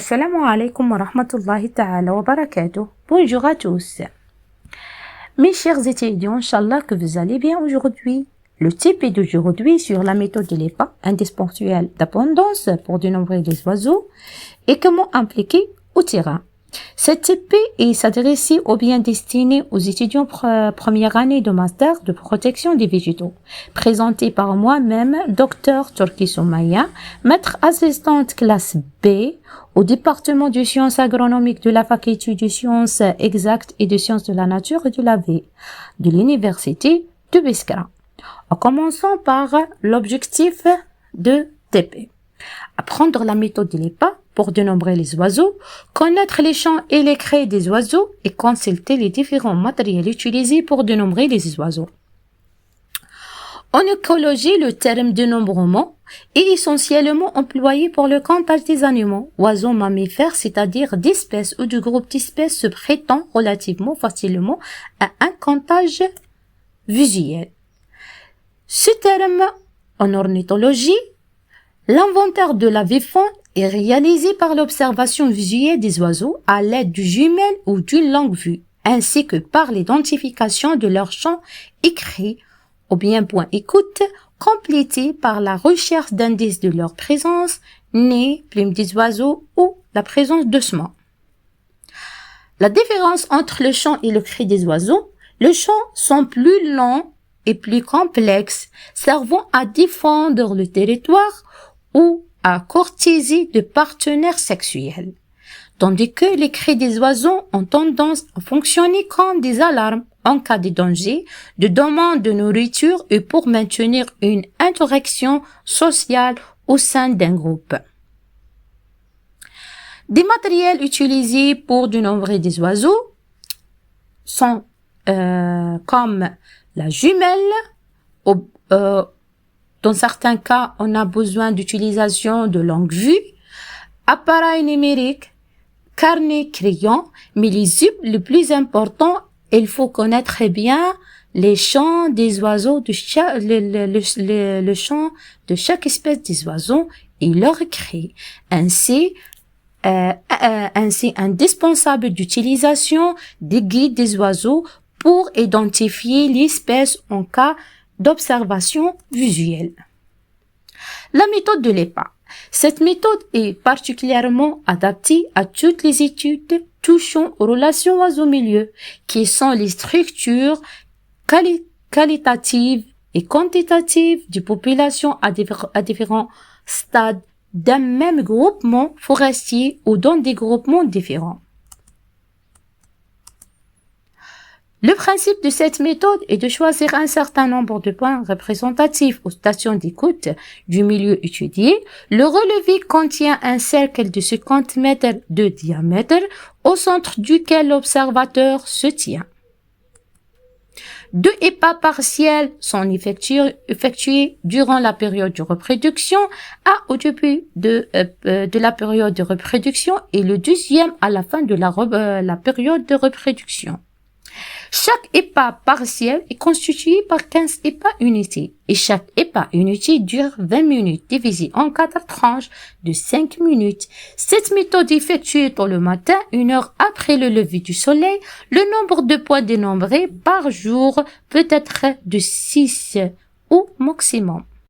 Assalamu alaikum wa rahmatullahi ta'ala wa barakatuh. Bonjour à tous. Mes chers étudiants, Inch'Allah que vous allez bien aujourd'hui. Le type est d'aujourd'hui sur la méthode de l'EPA, indispensable d'abondance pour dénombrer les oiseaux et comment appliquer au terrain. Cette TP est s'adressée ou bien destinée aux étudiants première année de master de protection des végétaux. Présentée par moi-même, Dr Turki Soumaya, maître assistante classe B au département de sciences agronomiques de la faculté de sciences exactes et de sciences de la nature et de la vie de l'université de Biskra. En commençant par l'objectif de TP. Apprendre la méthode de l'EPA pour dénombrer les oiseaux, connaître les chants et les cris des oiseaux et consulter les différents matériels utilisés pour dénombrer les oiseaux. En écologie, le terme dénombrement est essentiellement employé pour le comptage des animaux, oiseaux mammifères, c'est-à-dire d'espèces ou de groupes d'espèces se prêtant relativement facilement à un comptage visuel. Ce terme, en ornithologie, l'inventaire de la vie faune est réalisé par l'observation visuelle des oiseaux à l'aide du jumelle ou d'une longue vue, ainsi que par l'identification de leurs chants écrits ou bien point écoute, complété par la recherche d'indices de leur présence, nez, plumes des oiseaux ou la présence d'ossements. La différence entre le chant et le cri des oiseaux, les chants sont plus longs et plus complexes, servant à défendre le territoire ou à courtiser de partenaires sexuels, tandis que les cris des oiseaux ont tendance à fonctionner comme des alarmes en cas de danger, de demande de nourriture et pour maintenir une interaction sociale au sein d'un groupe. Des matériels utilisés pour dénombrer des oiseaux sont comme la jumelle, dans certains cas, on a besoin d'utilisation de longue vue, appareil numérique, carnet, crayon, mais le plus important, il faut connaître bien les chants des oiseaux, le chant de chaque espèce des oiseaux et leur cri. Ainsi indispensable d'utilisation des guides des oiseaux pour identifier l'espèce en cas d'observation visuelle. La méthode de l'EPA. Cette méthode est particulièrement adaptée à toutes les études touchant aux relations oiseaux-milieu, qui sont les structures qualitatives et quantitatives des populations à différents stades d'un même groupement forestier ou dans des groupements différents. Le principe de cette méthode est de choisir un certain nombre de points représentatifs aux stations d'écoute du milieu étudié. Le relevé contient un cercle de 50 mètres de diamètre au centre duquel l'observateur se tient. 2 EPA partiels sont effectués durant la période de reproduction, au début de la période de reproduction et le deuxième à la fin de la période de reproduction. Chaque EPA partiel est constitué par 15 EPA unités et chaque EPA unité dure 20 minutes divisé en 4 tranches de 5 minutes. Cette méthode est effectuée tôt le matin, 1 heure après le lever du soleil. Le nombre de points dénombrés par jour peut être de 6 au maximum.